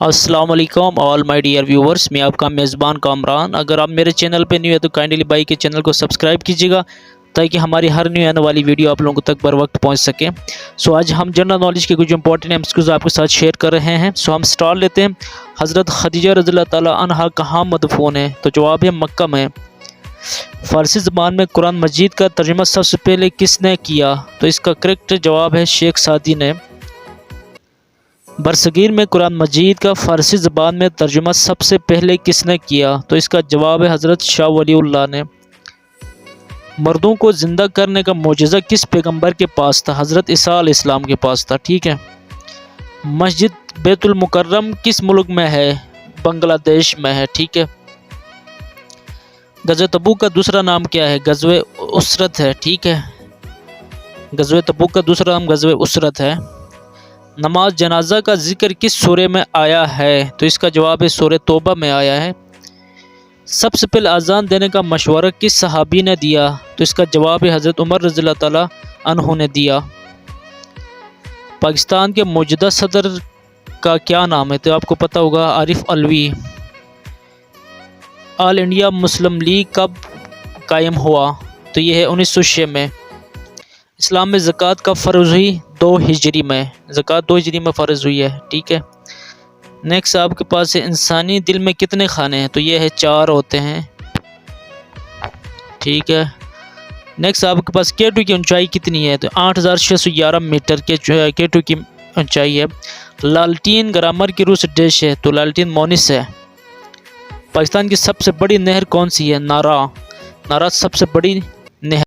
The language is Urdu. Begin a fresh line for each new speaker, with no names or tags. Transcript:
السلام علیکم آل مائی ڈیئر ویورز، میں آپ کا میزبان کامران۔ اگر آپ میرے چینل پہ نیو ہے تو کائنڈلی بھائی کے چینل کو سبسکرائب کیجیے گا تاکہ ہماری ہر نیو آنے والی ویڈیو آپ لوگوں تک بر وقت پہنچ سکے۔ آج ہم جنرل نالج کے کچھ امپورٹنٹ ایمسیکیوز آپ کے ساتھ شیئر کر رہے ہیں۔ ہم سٹارٹ لیتے ہیں۔ حضرت خدیجہ رضی اللہ تعالی عنہا کہاں مدفون ہے؟ تو جواب ہے مکہ میں۔ فارسی زبان میں قرآن مجید کا ترجمہ سب سے پہلے کس نے کیا؟ تو اس کا کریکٹ جواب ہے شیخ سعدی نے۔ برصغیر میں قرآن مجید کا فارسی زبان میں ترجمہ سب سے پہلے کس نے کیا؟ تو اس کا جواب ہے حضرت شاہ ولی اللہ نے۔ مردوں کو زندہ کرنے کا معجزہ کس پیغمبر کے پاس تھا؟ حضرت عیسیٰ علیہ السلام کے پاس تھا، ٹھیک ہے۔ مسجد بیت المکرم کس ملک میں ہے؟ بنگلہ دیش میں ہے، ٹھیک ہے۔ غزوہ تبوک کا دوسرا نام کیا ہے؟ غزوہ اسرت ہے، ٹھیک ہے۔ غزوہ تبوک کا دوسرا نام غزوہ اسرت ہے۔ نماز جنازہ کا ذکر کس سورہ میں آیا ہے؟ تو اس کا جواب ہے سورہ توبہ میں آیا ہے۔ سب سے پہلے اذان دینے کا مشورہ کس صحابی نے دیا؟ تو اس کا جواب ہے حضرت عمر رضی اللہ تعالی عنہ نے دیا۔ پاکستان کے موجودہ صدر کا کیا نام ہے؟ تو آپ کو پتہ ہوگا، عارف علوی۔ آل انڈیا مسلم لیگ کب قائم ہوا؟ تو یہ ہے 1906 میں۔ اسلام میں زکوٰۃ کب فرض ہوئی؟ 2 ہجری میں۔ زکوٰۃ 2 ہجری میں فرض ہوئی ہے، ٹھیک ہے۔ نیکسٹ آپ کے پاس ہے انسانی دل میں کتنے خانے ہیں؟ تو یہ ہے 4 ہوتے ہیں، ٹھیک ہے۔ نیکسٹ آپ کے پاس K2 کی اونچائی کتنی ہے؟ تو 8611 میٹر کے K2 کی اونچائی ہے۔ لالٹین گرامر کی روح سے ڈیش ہے؟ تو لالٹین مونس ہے۔ پاکستان کی سب سے بڑی نہر کون سی ہے؟ نارا۔ نارا سب سے بڑی